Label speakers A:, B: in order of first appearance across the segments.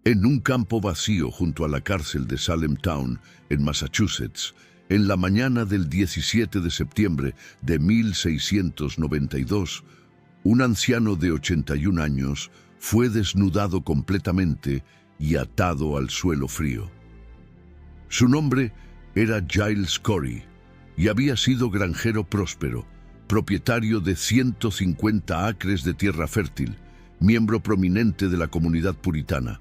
A: En un campo vacío junto a la cárcel de Salem Town, en Massachusetts, en la mañana del 17 de septiembre de 1692, un anciano de 81 años fue desnudado completamente y atado al suelo frío. Su nombre era Giles Corey y había sido granjero próspero, propietario de 150 acres de tierra fértil, miembro prominente de la comunidad puritana.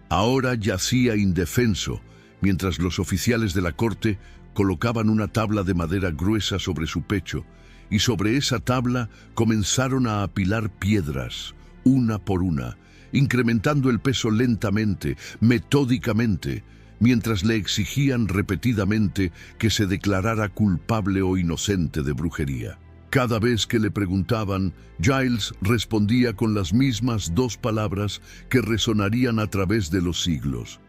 A: Ahora yacía indefenso, mientras los oficiales de la corte colocaban una tabla de madera gruesa sobre su pecho, y sobre esa tabla comenzaron a apilar piedras, una por una, incrementando el peso lentamente, metódicamente, mientras le exigían repetidamente que se declarara culpable o inocente de brujería. Cada vez que le preguntaban, Giles respondía con las mismas dos palabras que resonarían a través de los siglos: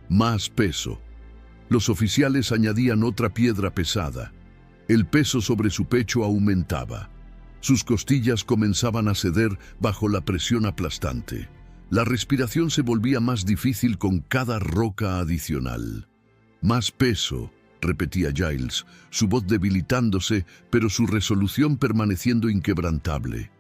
A: más peso. Los oficiales añadían otra piedra pesada. El peso sobre su pecho aumentaba. Sus costillas comenzaban a ceder bajo la presión aplastante. La respiración se volvía más difícil con cada roca adicional. Más peso, repetía Giles, su voz debilitándose, pero su resolución permaneciendo inquebrantable.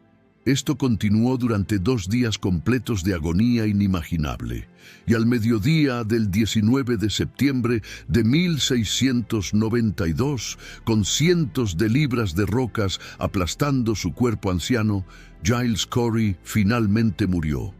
A: Esto continuó durante 2 días completos de agonía inimaginable, y al mediodía del 19 de septiembre de 1692, con cientos de libras de rocas aplastando su cuerpo anciano, Giles Corey finalmente murió,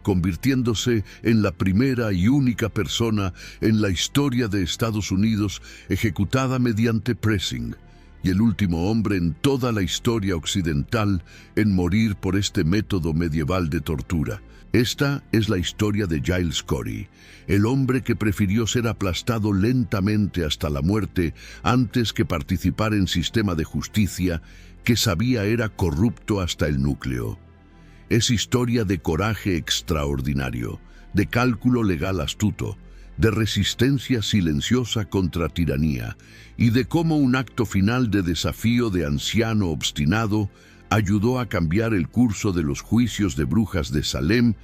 A: convirtiéndose en la primera y única persona en la historia de Estados Unidos ejecutada mediante pressing, y el último hombre en toda la historia occidental en morir por este método medieval de tortura. Esta es la historia de Giles Corey, el hombre que prefirió ser aplastado lentamente hasta la muerte antes que participar en sistema de justicia que sabía era corrupto hasta el núcleo. Es historia de coraje extraordinario, de cálculo legal astuto, de resistencia silenciosa contra tiranía y de cómo un acto final de desafío de anciano obstinado ayudó a cambiar el curso de los juicios de brujas de Salem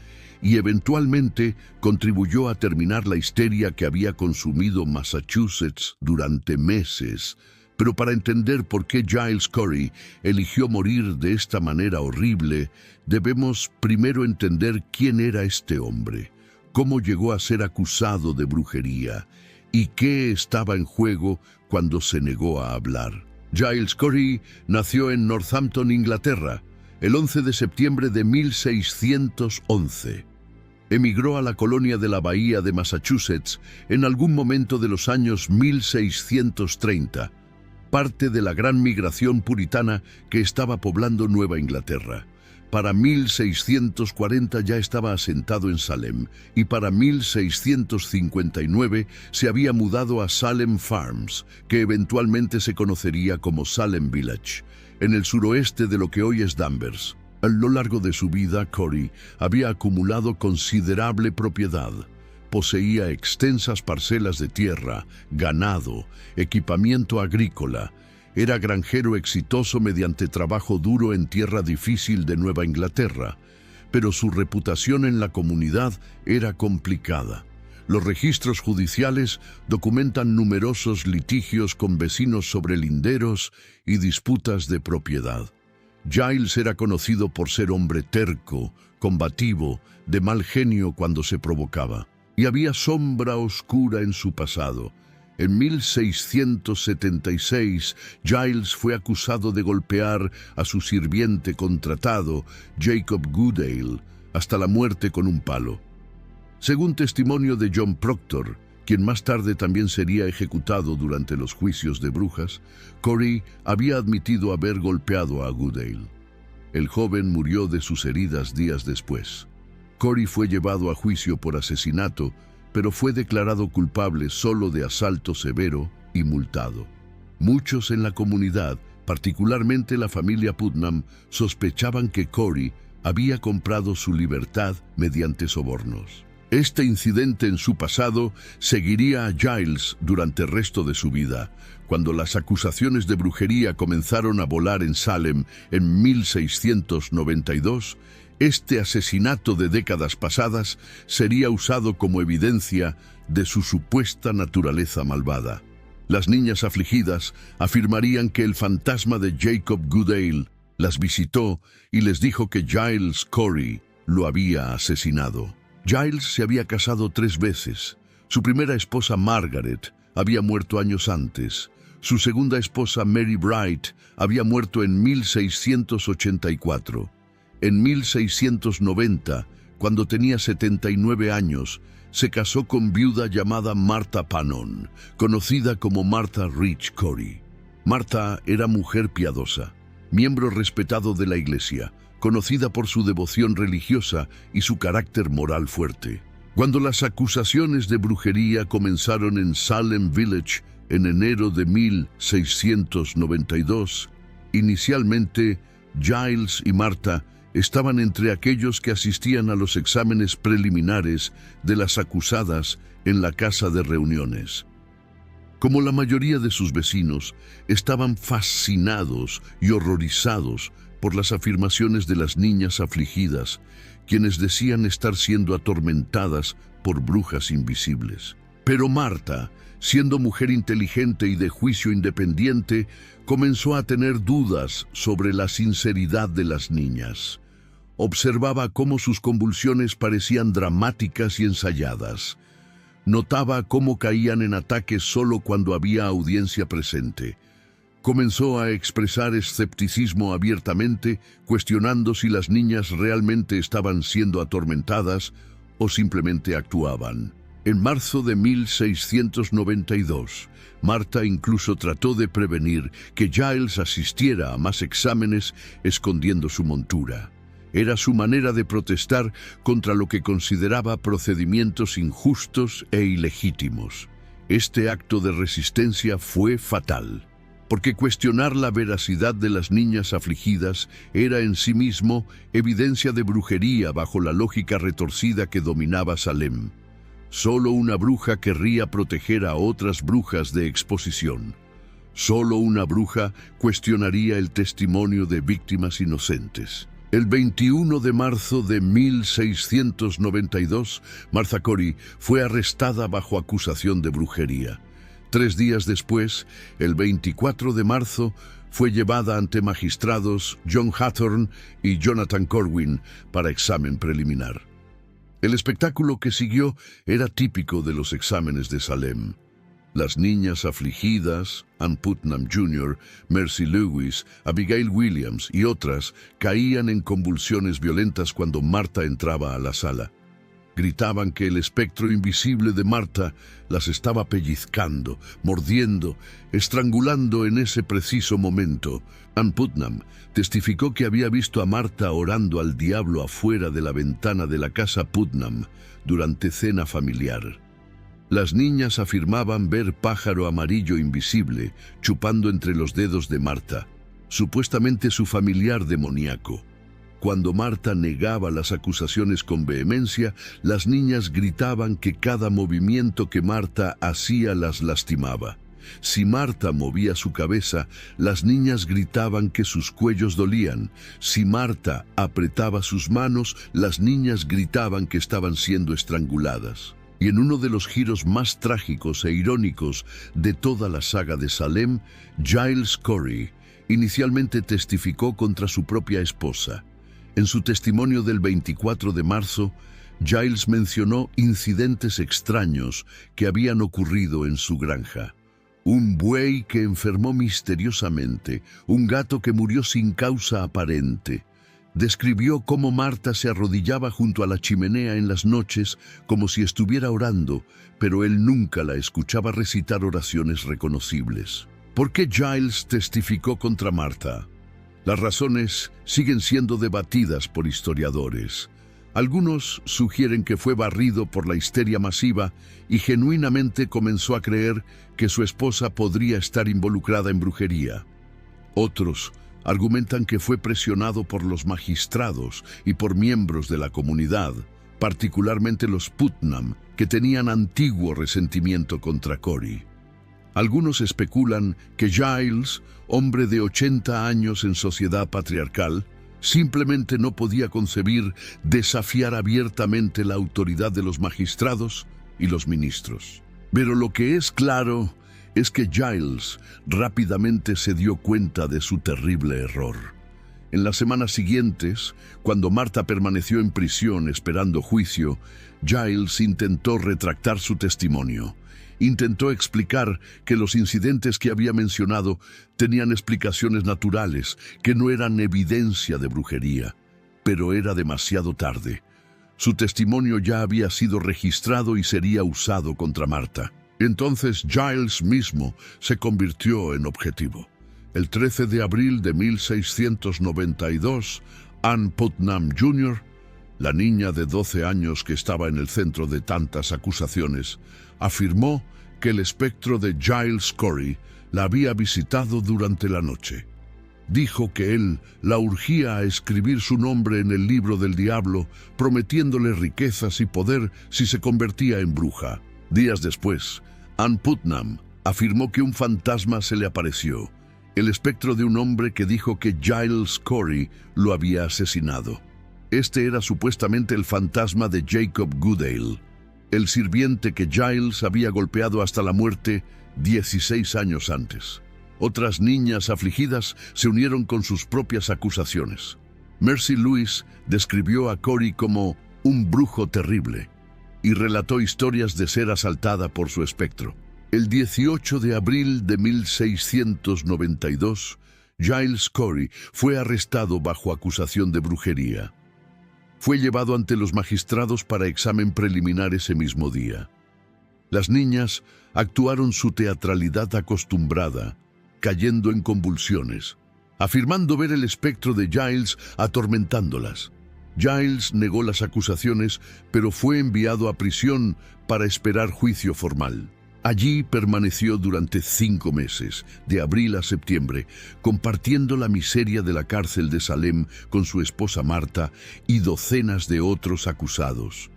A: y eventualmente contribuyó a terminar la histeria que había consumido Massachusetts durante meses. Pero para entender por qué Giles Corey eligió morir de esta manera horrible, debemos primero entender quién era este hombre, cómo llegó a ser acusado de brujería y qué estaba en juego cuando se negó a hablar. Giles Corey nació en Northampton, Inglaterra, el 11 de septiembre de 1611. Emigró a la colonia de la Bahía de Massachusetts en algún momento de los años 1630, parte de la gran migración puritana que estaba poblando Nueva Inglaterra. Para 1640 ya estaba asentado en Salem y para 1659 se había mudado a Salem Farms, que eventualmente se conocería como Salem Village, en el suroeste de lo que hoy es Danvers. A lo largo de su vida, Corey había acumulado considerable propiedad. Poseía extensas parcelas de tierra, ganado, equipamiento agrícola. Era granjero exitoso mediante trabajo duro en tierra difícil de Nueva Inglaterra, pero su reputación en la comunidad era complicada. Los registros judiciales documentan numerosos litigios con vecinos sobre linderos y disputas de propiedad. Giles era conocido por ser hombre terco, combativo, de mal genio cuando se provocaba, y había sombra oscura en su pasado. En 1676, Giles fue acusado de golpear a su sirviente contratado, Jacob Goodale, hasta la muerte con un palo. Según testimonio de John Proctor, quien más tarde también sería ejecutado durante los juicios de brujas, Corey había admitido haber golpeado a Goodale. El joven murió de sus heridas días después. Corey fue llevado a juicio por asesinato, pero fue declarado culpable solo de asalto severo y multado. Muchos en la comunidad, particularmente la familia Putnam, sospechaban que Corey había comprado su libertad mediante sobornos. Este incidente en su pasado seguiría a Giles durante el resto de su vida. Cuando las acusaciones de brujería comenzaron a volar en Salem en 1692, Este asesinato de décadas pasadas sería usado como evidencia de su supuesta naturaleza malvada. Las niñas afligidas afirmarían que el fantasma de Jacob Goodale las visitó y les dijo que Giles Corey lo había asesinado. Giles se había casado 3 veces. Su primera esposa, Margaret, había muerto años antes. Su segunda esposa, Mary Bright, había muerto en 1684. En 1690, cuando tenía 79 años, se casó con viuda llamada Martha Pannon, conocida como Martha Rich Corey. Martha era mujer piadosa, miembro respetado de la Iglesia, conocida por su devoción religiosa y su carácter moral fuerte. Cuando las acusaciones de brujería comenzaron en Salem Village en enero de 1692, inicialmente Giles y Martha estaban entre aquellos que asistían a los exámenes preliminares de las acusadas en la casa de reuniones. Como la mayoría de sus vecinos, estaban fascinados y horrorizados por las afirmaciones de las niñas afligidas, quienes decían estar siendo atormentadas por brujas invisibles. Pero Martha, siendo mujer inteligente y de juicio independiente, comenzó a tener dudas sobre la sinceridad de las niñas. Observaba cómo sus convulsiones parecían dramáticas y ensayadas. Notaba cómo caían en ataques solo cuando había audiencia presente. Comenzó a expresar escepticismo abiertamente, cuestionando si las niñas realmente estaban siendo atormentadas o simplemente actuaban. En marzo de 1692, Martha incluso trató de prevenir que Giles asistiera a más exámenes escondiendo su montura. Era su manera de protestar contra lo que consideraba procedimientos injustos e ilegítimos. Este acto de resistencia fue fatal, porque cuestionar la veracidad de las niñas afligidas era en sí mismo evidencia de brujería bajo la lógica retorcida que dominaba Salem. Solo una bruja querría proteger a otras brujas de exposición. Solo una bruja cuestionaría el testimonio de víctimas inocentes. El 21 de marzo de 1692, Martha Corey fue arrestada bajo acusación de brujería. 3 días después, el 24 de marzo, fue llevada ante magistrados John Hathorne y Jonathan Corwin para examen preliminar. El espectáculo que siguió era típico de los exámenes de Salem. Las niñas afligidas, Ann Putnam Jr., Mercy Lewis, Abigail Williams y otras caían en convulsiones violentas cuando Martha entraba a la sala. Gritaban que el espectro invisible de Martha las estaba pellizcando, mordiendo, estrangulando en ese preciso momento. Ann Putnam testificó que había visto a Martha orando al diablo afuera de la ventana de la casa Putnam durante cena familiar. Las niñas afirmaban ver pájaro amarillo invisible chupando entre los dedos de Martha, supuestamente su familiar demoníaco. Cuando Martha negaba las acusaciones con vehemencia, las niñas gritaban que cada movimiento que Martha hacía las lastimaba. Si Martha movía su cabeza, las niñas gritaban que sus cuellos dolían. Si Martha apretaba sus manos, las niñas gritaban que estaban siendo estranguladas. Y en uno de los giros más trágicos e irónicos de toda la saga de Salem, Giles Corey inicialmente testificó contra su propia esposa. En su testimonio del 24 de marzo, Giles mencionó incidentes extraños que habían ocurrido en su granja. Un buey que enfermó misteriosamente, un gato que murió sin causa aparente. Describió cómo Martha se arrodillaba junto a la chimenea en las noches como si estuviera orando, pero él nunca la escuchaba recitar oraciones reconocibles. ¿Por qué Giles testificó contra Martha? Las razones siguen siendo debatidas por historiadores. Algunos sugieren que fue barrido por la histeria masiva y genuinamente comenzó a creer que su esposa podría estar involucrada en brujería. Otros argumentan que fue presionado por los magistrados y por miembros de la comunidad, particularmente los Putnam, que tenían antiguo resentimiento contra Corey. Algunos especulan que Giles, hombre de 80 años en sociedad patriarcal, Simplemente no podía concebir desafiar abiertamente la autoridad de los magistrados y los ministros. Pero lo que es claro es que Giles rápidamente se dio cuenta de su terrible error. En las semanas siguientes, cuando Martha permaneció en prisión esperando juicio, Giles intentó retractar su testimonio. Intentó explicar que los incidentes que había mencionado tenían explicaciones naturales, que no eran evidencia de brujería. Pero era demasiado tarde. Su testimonio ya había sido registrado y sería usado contra Martha. Entonces Giles mismo se convirtió en objetivo. El 13 de abril de 1692, Ann Putnam Jr., la niña de 12 años que estaba en el centro de tantas acusaciones, afirmó que el espectro de Giles Corey la había visitado durante la noche. Dijo que él la urgía a escribir su nombre en el libro del diablo, prometiéndole riquezas y poder si se convertía en bruja. Días después, Ann Putnam afirmó que un fantasma se le apareció, el espectro de un hombre que dijo que Giles Corey lo había asesinado. Este era supuestamente el fantasma de Jacob Goodale, el sirviente que Giles había golpeado hasta la muerte 16 años antes. Otras niñas afligidas se unieron con sus propias acusaciones. Mercy Lewis describió a Corey como un brujo terrible y relató historias de ser asaltada por su espectro. El 18 de abril de 1692, Giles Corey fue arrestado bajo acusación de brujería. Fue llevado ante los magistrados para examen preliminar ese mismo día. Las niñas actuaron su teatralidad acostumbrada, cayendo en convulsiones, afirmando ver el espectro de Giles atormentándolas. Giles negó las acusaciones, pero fue enviado a prisión para esperar juicio formal. Allí permaneció durante 5 meses, de abril a septiembre, compartiendo la miseria de la cárcel de Salem con su esposa Martha y docenas de otros acusados.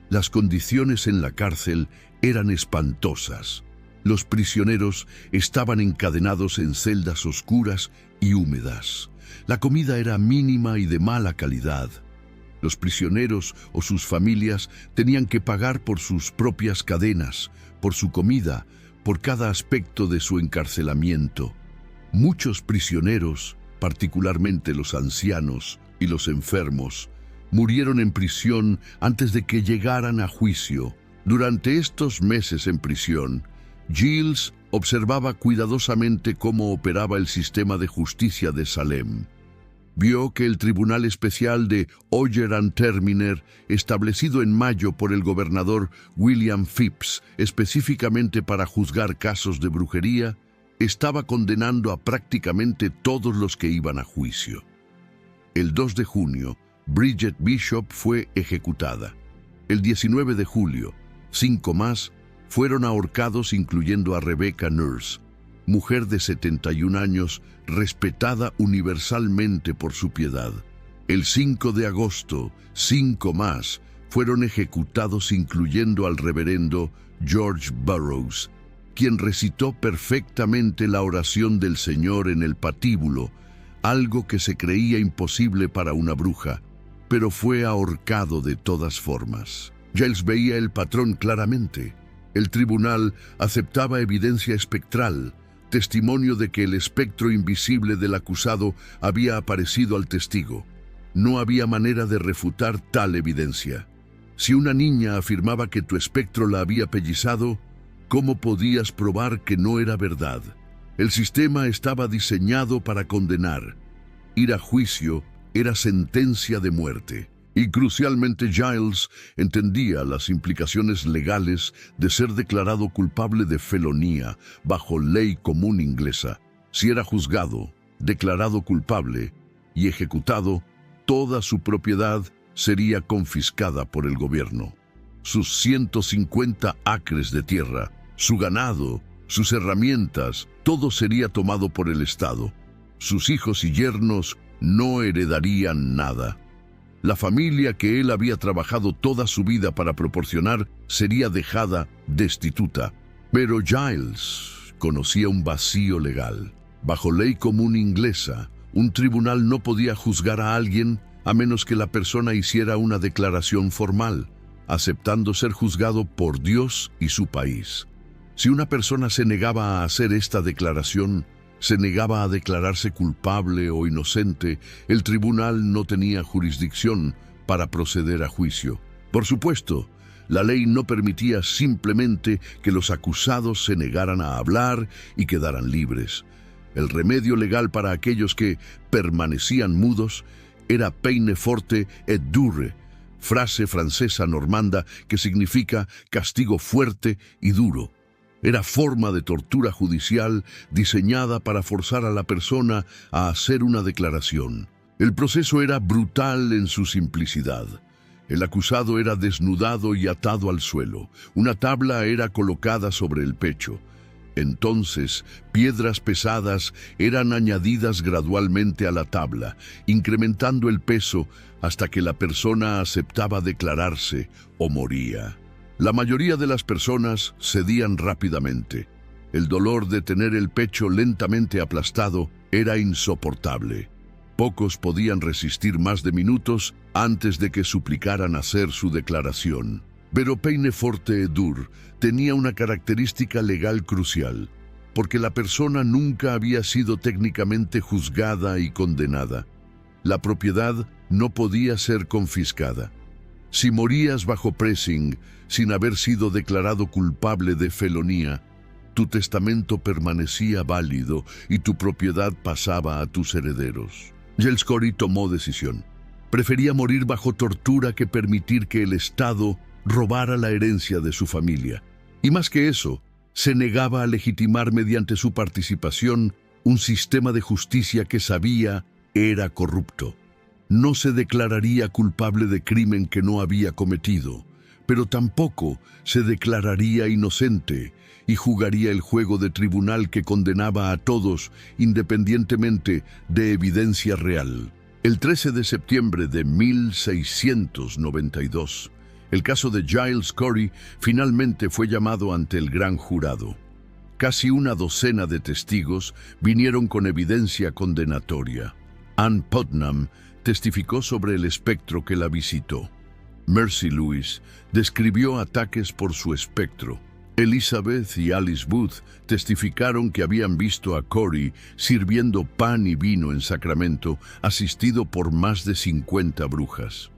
A: Las condiciones en la cárcel eran espantosas. Los prisioneros estaban encadenados en celdas oscuras y húmedas. La comida era mínima y de mala calidad. Los prisioneros o sus familias tenían que pagar por sus propias cadenas, por su comida, por cada aspecto de su encarcelamiento. Muchos prisioneros, particularmente los ancianos y los enfermos, murieron en prisión antes de que llegaran a juicio. Durante estos meses en prisión, Giles observaba cuidadosamente cómo operaba el sistema de justicia de Salem. Vio que el Tribunal Especial de Oyer and Terminer, establecido en mayo por el gobernador William Phips, específicamente para juzgar casos de brujería, estaba condenando a prácticamente todos los que iban a juicio. El 2 de junio, Bridget Bishop fue ejecutada. El 19 de julio, 5 más fueron ahorcados, incluyendo a Rebecca Nurse, mujer de 71 años, respetada universalmente por su piedad. El 5 de agosto, 5 más fueron ejecutados, incluyendo al reverendo George Burroughs, quien recitó perfectamente la oración del Señor en el patíbulo, algo que se creía imposible para una bruja, pero fue ahorcado de todas formas. Giles veía el patrón claramente. El tribunal aceptaba evidencia espectral, testimonio de que el espectro invisible del acusado había aparecido al testigo. No había manera de refutar tal evidencia. Si una niña afirmaba que tu espectro la había pellizado, ¿cómo podías probar que no era verdad? El sistema estaba diseñado para condenar. Ir a juicio era sentencia de muerte. Y crucialmente Giles entendía las implicaciones legales de ser declarado culpable de felonía bajo ley común inglesa. Si era juzgado, declarado culpable y ejecutado, toda su propiedad sería confiscada por el gobierno. Sus 150 acres de tierra, su ganado, sus herramientas, todo sería tomado por el Estado. Sus hijos y yernos no heredarían nada. La familia que él había trabajado toda su vida para proporcionar sería dejada destituta. Pero Giles conocía un vacío legal. Bajo ley común inglesa, Un tribunal no podía juzgar a alguien a menos que la persona hiciera una declaración formal, aceptando ser juzgado por Dios y su país. Si una persona se negaba a hacer esta declaración, se negaba a declararse culpable o inocente, el tribunal no tenía jurisdicción para proceder a juicio. Por supuesto, la ley no permitía simplemente que los acusados se negaran a hablar y quedaran libres. El remedio legal para aquellos que permanecían mudos era peine forte et dure, frase francesa normanda que significa castigo fuerte y duro. Era forma de tortura judicial diseñada para forzar a la persona a hacer una declaración. El proceso era brutal en su simplicidad. El acusado era desnudado y atado al suelo. Una tabla era colocada sobre el pecho. Entonces, piedras pesadas eran añadidas gradualmente a la tabla, incrementando el peso hasta que la persona aceptaba declararse o moría. La mayoría de las personas cedían rápidamente. El dolor de tener el pecho lentamente aplastado era insoportable. Pocos podían resistir más de minutos antes de que suplicaran hacer su declaración. Pero peine forte et dure tenía una característica legal crucial, porque la persona nunca había sido técnicamente juzgada y condenada. La propiedad no podía ser confiscada. Si morías bajo pressing, sin haber sido declarado culpable de felonía, tu testamento permanecía válido y tu propiedad pasaba a tus herederos. Giles Corey tomó decisión. Prefería morir bajo tortura que permitir que el Estado robara la herencia de su familia. Y más que eso, se negaba a legitimar mediante su participación un sistema de justicia que sabía era corrupto. No se declararía culpable de crimen que no había cometido, pero tampoco se declararía inocente y jugaría el juego de tribunal que condenaba a todos independientemente de evidencia real. El 13 de septiembre de 1692, el caso de Giles Corey finalmente fue llamado ante el gran jurado. Casi una docena de testigos vinieron con evidencia condenatoria. Ann Putnam testificó sobre el espectro que la visitó. Mercy Lewis describió ataques por su espectro. Elizabeth y Alice Booth testificaron que habían visto a Corey sirviendo pan y vino en Sacramento, asistido por más de 50 brujas.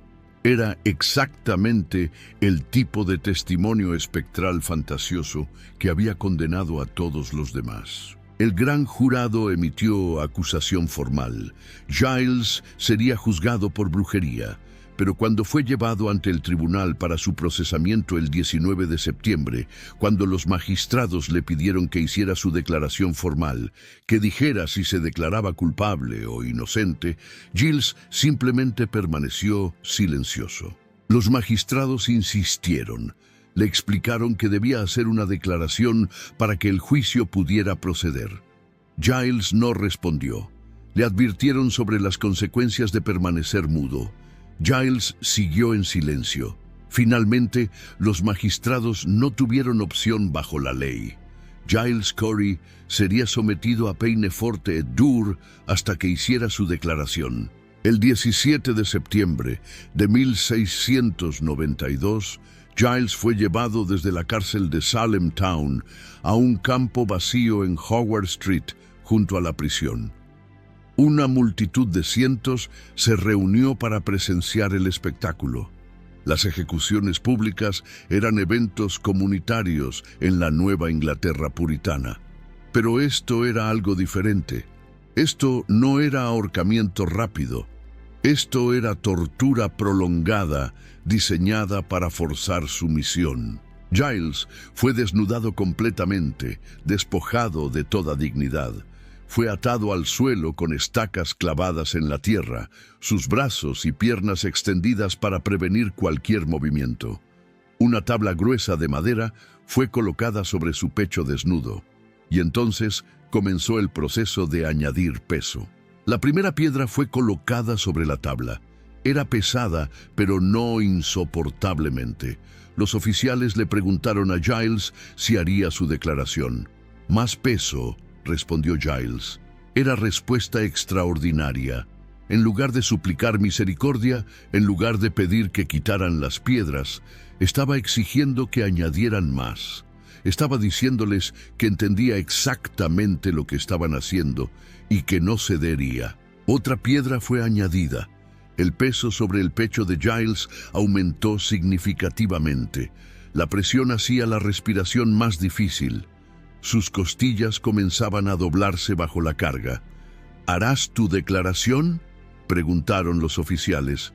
A: Era exactamente el tipo de testimonio espectral fantasioso que había condenado a todos los demás. El gran jurado emitió acusación formal. Giles sería juzgado por brujería, pero cuando fue llevado ante el tribunal para su procesamiento el 19 de septiembre, cuando los magistrados le pidieron que hiciera su declaración formal, que dijera si se declaraba culpable o inocente, Giles simplemente permaneció silencioso. Los magistrados insistieron. Le explicaron que debía hacer una declaración para que el juicio pudiera proceder. Giles no respondió. Le advirtieron sobre las consecuencias de permanecer mudo. Giles siguió en silencio. Finalmente, los magistrados no tuvieron opción bajo la ley. Giles Corey sería sometido a peine forte et dure hasta que hiciera su declaración. El 17 de septiembre de 1692, Giles fue llevado desde la cárcel de Salem Town a un campo vacío en Howard Street, junto a la prisión. Una multitud de cientos se reunió para presenciar el espectáculo. Las ejecuciones públicas eran eventos comunitarios en la Nueva Inglaterra puritana. Pero esto era algo diferente. Esto no era ahorcamiento rápido. Esto era tortura prolongada, diseñada para forzar sumisión. Giles fue desnudado completamente, despojado de toda dignidad. Fue atado al suelo con estacas clavadas en la tierra, sus brazos y piernas extendidas para prevenir cualquier movimiento. Una tabla gruesa de madera fue colocada sobre su pecho desnudo, y entonces comenzó el proceso de añadir peso. La primera piedra fue colocada sobre la tabla. Era pesada, pero no insoportablemente. Los oficiales le preguntaron a Giles si haría su declaración. «Más peso», respondió Giles. era respuesta extraordinaria. En lugar de suplicar misericordia, en lugar de pedir que quitaran las piedras, estaba exigiendo que añadieran más. Estaba diciéndoles que entendía exactamente lo que estaban haciendo y que no cedería. Otra piedra fue añadida. El peso sobre el pecho de Giles aumentó significativamente. La presión hacía la respiración más difícil. Sus costillas comenzaban a doblarse bajo la carga. ¿Harás tu declaración?, preguntaron los oficiales.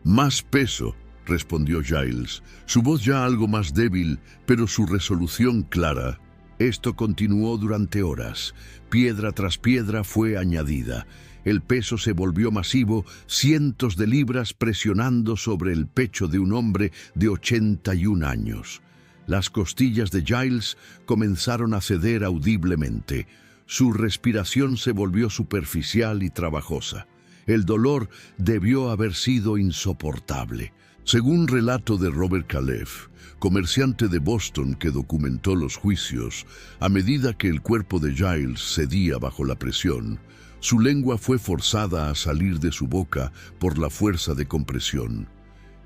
A: Más peso, respondió Giles, su voz ya algo más débil, pero su resolución clara. Esto continuó durante horas. Piedra tras piedra fue añadida. El peso se volvió masivo, cientos de libras presionando sobre el pecho de un hombre de 81 años. Las costillas de Giles comenzaron a ceder audiblemente. Su respiración se volvió superficial y trabajosa. El dolor debió haber sido insoportable. Según relato de Robert Califf, comerciante de Boston que documentó los juicios, a medida que el cuerpo de Giles cedía bajo la presión, su lengua fue forzada a salir de su boca por la fuerza de compresión.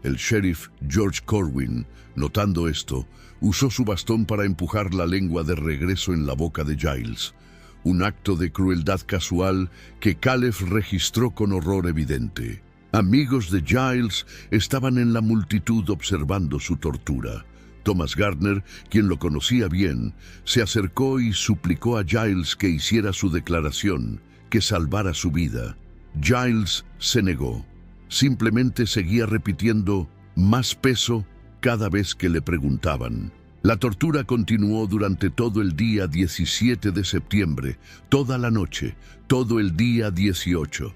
A: El sheriff George Corwin, notando esto, usó su bastón para empujar la lengua de regreso en la boca de Giles, un acto de crueldad casual que Califf registró con horror evidente. Amigos de Giles estaban en la multitud observando su tortura. Thomas Gardner, quien lo conocía bien, se acercó y suplicó a Giles que hiciera su declaración, que salvara su vida. Giles se negó. Simplemente seguía repitiendo «más peso» cada vez que le preguntaban. La tortura continuó durante todo el día 17 de septiembre, toda la noche, todo el día 18.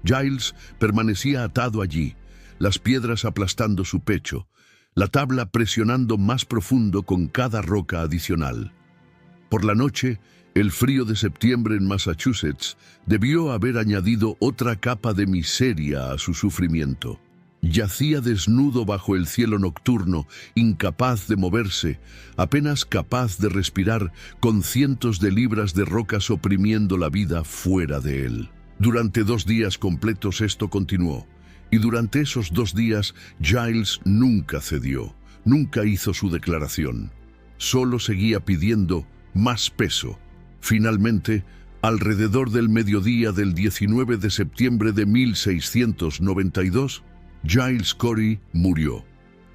A: Giles permanecía atado allí, las piedras aplastando su pecho, la tabla presionando más profundo con cada roca adicional. Por la noche, el frío de septiembre en Massachusetts debió haber añadido otra capa de miseria a su sufrimiento. Yacía desnudo bajo el cielo nocturno, incapaz de moverse, apenas capaz de respirar, con cientos de libras de rocas oprimiendo la vida fuera de él. Durante 2 días completos esto continuó, y durante esos 2 días Giles nunca cedió, nunca hizo su declaración. Solo seguía pidiendo más peso. Finalmente, alrededor del mediodía del 19 de septiembre de 1692, Giles Corey murió.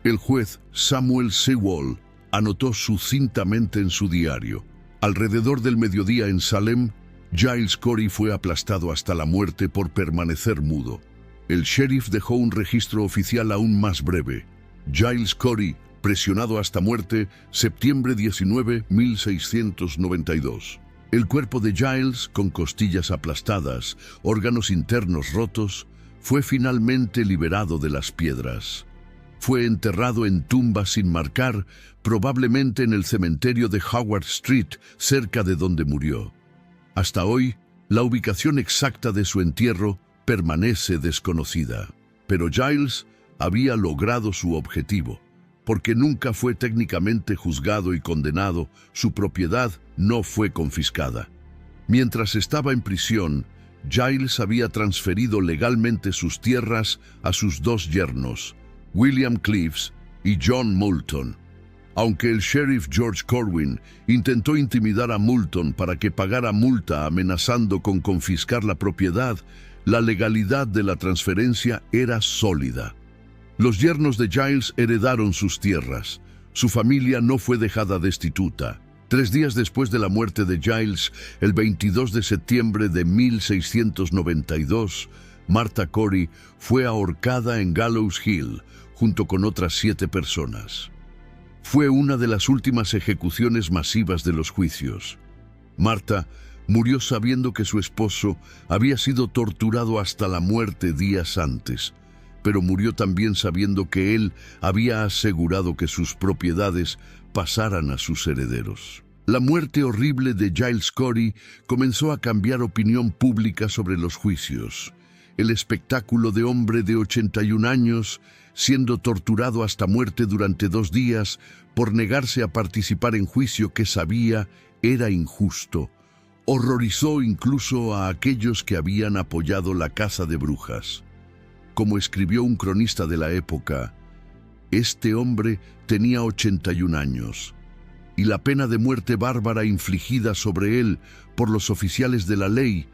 A: El juez Samuel Sewall anotó sucintamente en su diario: alrededor del mediodía en Salem, Giles Corey fue aplastado hasta la muerte por permanecer mudo. El sheriff dejó un registro oficial aún más breve: Giles Corey, presionado hasta muerte, septiembre 19, 1692. El cuerpo de Giles, con costillas aplastadas, órganos internos rotos, fue finalmente liberado de las piedras. Fue enterrado en tumba sin marcar, probablemente en el cementerio de Howard Street, cerca de donde murió. Hasta hoy, la ubicación exacta de su entierro permanece desconocida. Pero Giles había logrado su objetivo. Porque nunca fue técnicamente juzgado y condenado, su propiedad no fue confiscada. Mientras estaba en prisión, Giles había transferido legalmente sus tierras a sus 2 yernos, William Cleaves y John Moulton. Aunque el sheriff George Corwin intentó intimidar a Moulton para que pagara multa amenazando con confiscar la propiedad, la legalidad de la transferencia era sólida. Los yernos de Giles heredaron sus tierras. Su familia no fue dejada destituta. 3 días después de la muerte de Giles, el 22 de septiembre de 1692, Martha Corey fue ahorcada en Gallows Hill, junto con otras 7 personas. Fue una de las últimas ejecuciones masivas de los juicios. Martha murió sabiendo que su esposo había sido torturado hasta la muerte días antes, pero murió también sabiendo que él había asegurado que sus propiedades pasaran a sus herederos. La muerte horrible de Giles Corey comenzó a cambiar opinión pública sobre los juicios. El espectáculo de hombre de 81 años siendo torturado hasta muerte durante 2 días por negarse a participar en juicio que sabía era injusto, horrorizó incluso a aquellos que habían apoyado la caza de brujas. Como escribió un cronista de la época, este hombre tenía 81 años, y la pena de muerte bárbara infligida sobre él por los oficiales de la ley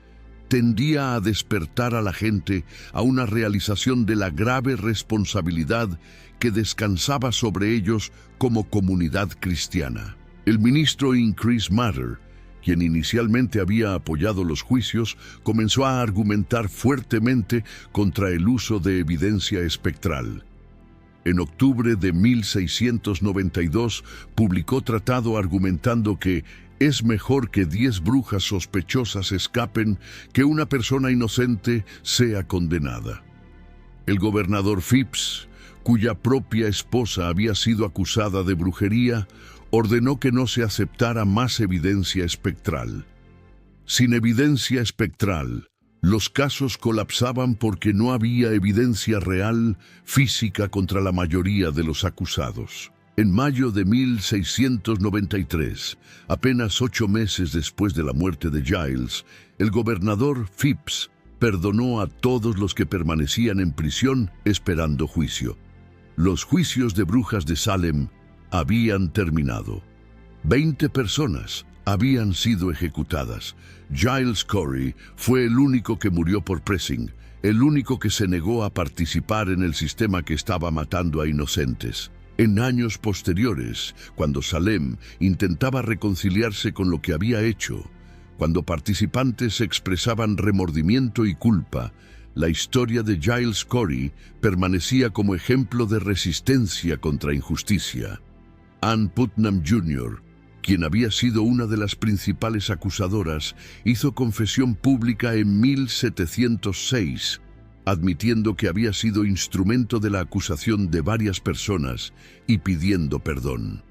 A: tendía a despertar a la gente a una realización de la grave responsabilidad que descansaba sobre ellos como comunidad cristiana. El ministro Increase Mather, quien inicialmente había apoyado los juicios, comenzó a argumentar fuertemente contra el uso de evidencia espectral. En octubre de 1692 publicó tratado argumentando que es mejor que 10 brujas sospechosas escapen que una persona inocente sea condenada. El gobernador Phips, cuya propia esposa había sido acusada de brujería, ordenó que no se aceptara más evidencia espectral. Sin evidencia espectral, los casos colapsaban porque no había evidencia real, física contra la mayoría de los acusados. En mayo de 1693, apenas 8 meses después de la muerte de Giles, el gobernador Phips perdonó a todos los que permanecían en prisión esperando juicio. Los juicios de brujas de Salem habían terminado. 20 personas habían sido ejecutadas. Giles Corey fue el único que murió por pressing, el único que se negó a participar en el sistema que estaba matando a inocentes. En años posteriores, cuando Salem intentaba reconciliarse con lo que había hecho, cuando participantes expresaban remordimiento y culpa, la historia de Giles Corey permanecía como ejemplo de resistencia contra injusticia. Ann Putnam Jr., quien había sido una de las principales acusadoras, hizo confesión pública en 1706, admitiendo que había sido instrumento de la acusación de varias personas y pidiendo perdón.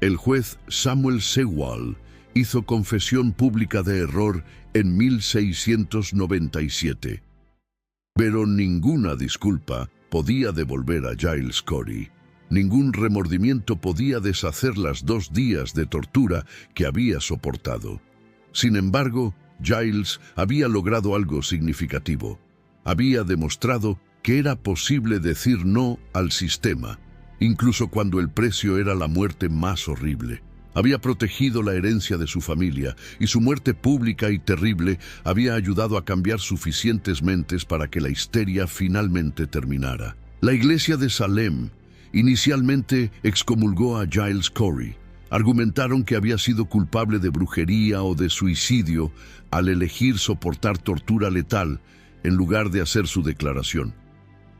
A: El juez Samuel Sewall hizo confesión pública de error en 1697. Pero ninguna disculpa podía devolver a Giles Corey. Ningún remordimiento podía deshacer las 2 días de tortura que había soportado. Sin embargo, Giles había logrado algo significativo. Había demostrado que era posible decir no al sistema, incluso cuando el precio era la muerte más horrible. Había protegido la herencia de su familia, y su muerte pública y terrible había ayudado a cambiar suficientes mentes para que la histeria finalmente terminara. La iglesia de Salem inicialmente excomulgó a Giles Corey. Argumentaron que había sido culpable de brujería o de suicidio al elegir soportar tortura letal en lugar de hacer su declaración.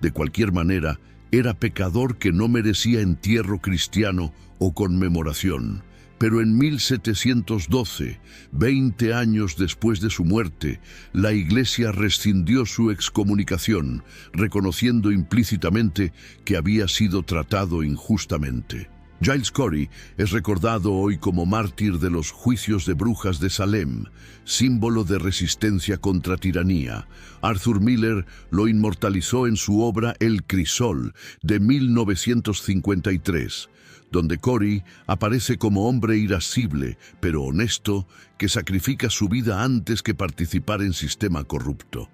A: De cualquier manera, era pecador que no merecía entierro cristiano o conmemoración. Pero en 1712, 20 años después de su muerte, la Iglesia rescindió su excomunicación, reconociendo implícitamente que había sido tratado injustamente. Giles Corey es recordado hoy como mártir de los juicios de brujas de Salem, símbolo de resistencia contra tiranía. Arthur Miller lo inmortalizó en su obra El Crisol, de 1953, donde Corey aparece como hombre irascible, pero honesto, que sacrifica su vida antes que participar en sistema corrupto.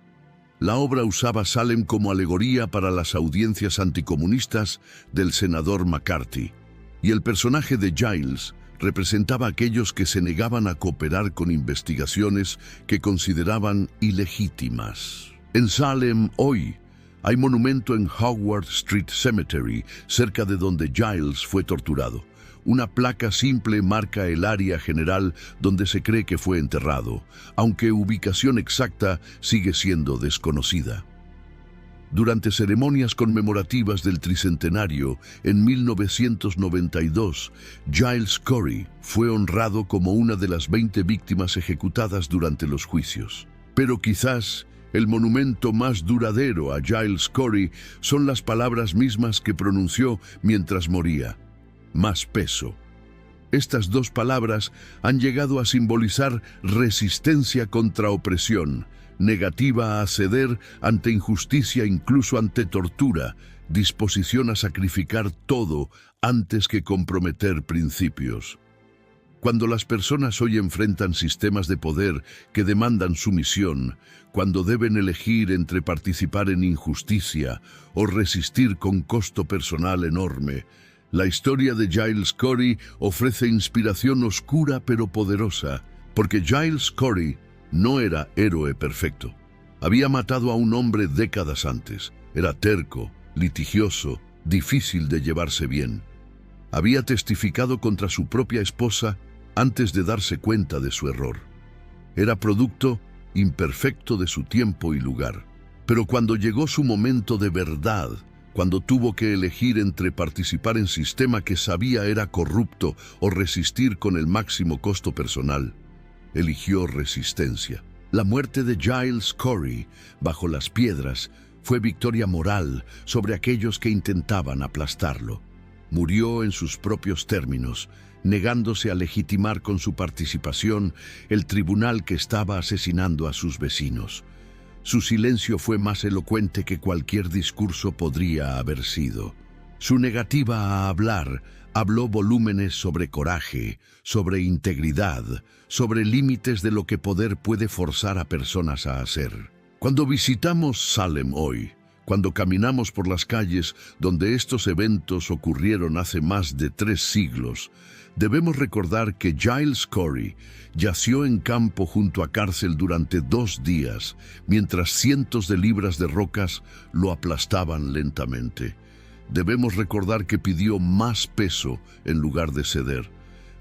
A: La obra usaba Salem como alegoría para las audiencias anticomunistas del senador McCarthy, y el personaje de Giles representaba a aquellos que se negaban a cooperar con investigaciones que consideraban ilegítimas. En Salem, hoy, hay monumento en Howard Street Cemetery, cerca de donde Giles fue torturado. Una placa simple marca el área general donde se cree que fue enterrado, aunque ubicación exacta sigue siendo desconocida. Durante ceremonias conmemorativas del tricentenario, en 1992, Giles Corey fue honrado como una de las 20 víctimas ejecutadas durante los juicios. Pero quizás el monumento más duradero a Giles Corey son las palabras mismas que pronunció mientras moría: más peso. Estas 2 palabras han llegado a simbolizar resistencia contra opresión, negativa a ceder ante injusticia, incluso ante tortura, disposición a sacrificar todo antes que comprometer principios. Cuando las personas hoy enfrentan sistemas de poder que demandan sumisión, cuando deben elegir entre participar en injusticia o resistir con costo personal enorme, la historia de Giles Corey ofrece inspiración oscura pero poderosa, porque Giles Corey no era héroe perfecto. Había matado a un hombre décadas antes. Era terco, litigioso, difícil de llevarse bien. Había testificado contra su propia esposa antes de darse cuenta de su error. Era producto imperfecto de su tiempo y lugar. Pero cuando llegó su momento de verdad, cuando tuvo que elegir entre participar en sistema que sabía era corrupto o resistir con el máximo costo personal, eligió resistencia. La muerte de Giles Corey, bajo las piedras, fue victoria moral sobre aquellos que intentaban aplastarlo. Murió en sus propios términos, negándose a legitimar con su participación el tribunal que estaba asesinando a sus vecinos. Su silencio fue más elocuente que cualquier discurso podría haber sido. Su negativa a hablar habló volúmenes sobre coraje, sobre integridad, sobre límites de lo que poder puede forzar a personas a hacer. Cuando visitamos Salem hoy, cuando caminamos por las calles donde estos eventos ocurrieron hace más de 3 siglos, debemos recordar que Giles Corey yació en campo junto a cárcel durante 2 días, mientras cientos de libras de rocas lo aplastaban lentamente. Debemos recordar que pidió más peso en lugar de ceder.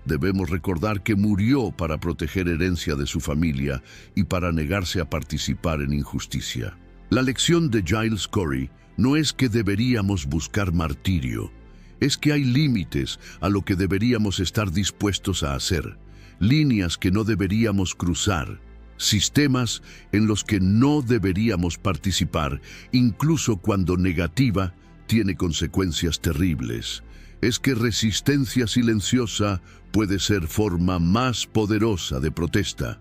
A: Debemos recordar que murió para proteger herencia de su familia y para negarse a participar en injusticia. La lección de Giles Corey no es que deberíamos buscar martirio, es que hay límites a lo que deberíamos estar dispuestos a hacer, líneas que no deberíamos cruzar, sistemas en los que no deberíamos participar, incluso cuando negativa tiene consecuencias terribles. Es que resistencia silenciosa puede ser forma más poderosa de protesta.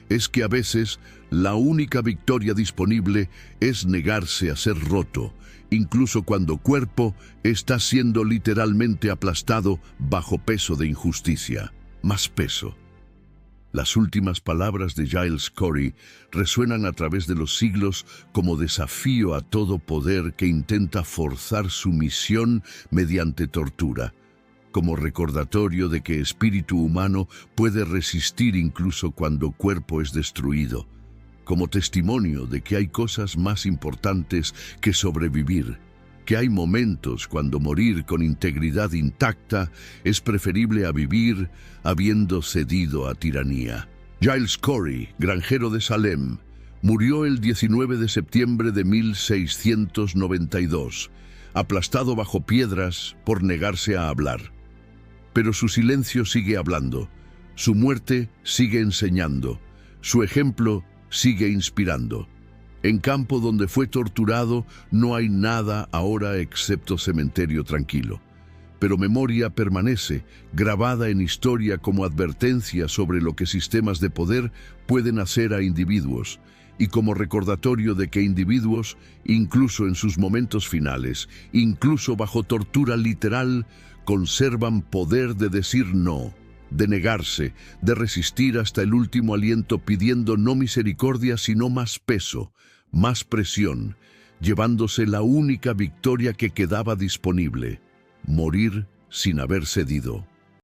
A: Es que a veces la única victoria disponible es negarse a ser roto, incluso cuando cuerpo está siendo literalmente aplastado bajo peso de injusticia. Más peso. Las últimas palabras de Giles Corey resuenan a través de los siglos como desafío a todo poder que intenta forzar su misión mediante tortura, como recordatorio de que espíritu humano puede resistir incluso cuando cuerpo es destruido, como testimonio de que hay cosas más importantes que sobrevivir, que hay momentos cuando morir con integridad intacta es preferible a vivir habiendo cedido a tiranía. Giles Corey, granjero de Salem, murió el 19 de septiembre de 1692, aplastado bajo piedras por negarse a hablar. Pero su silencio sigue hablando, su muerte sigue enseñando, su ejemplo sigue inspirando. En campo donde fue torturado no hay nada ahora excepto cementerio tranquilo. Pero memoria permanece, grabada en historia como advertencia sobre lo que sistemas de poder pueden hacer a individuos, y como recordatorio de que individuos, incluso en sus momentos finales, incluso bajo tortura literal, conservan poder de decir no, de negarse, de resistir hasta el último aliento pidiendo no misericordia sino más peso, más presión, llevándose la única victoria que quedaba disponible, morir sin haber cedido.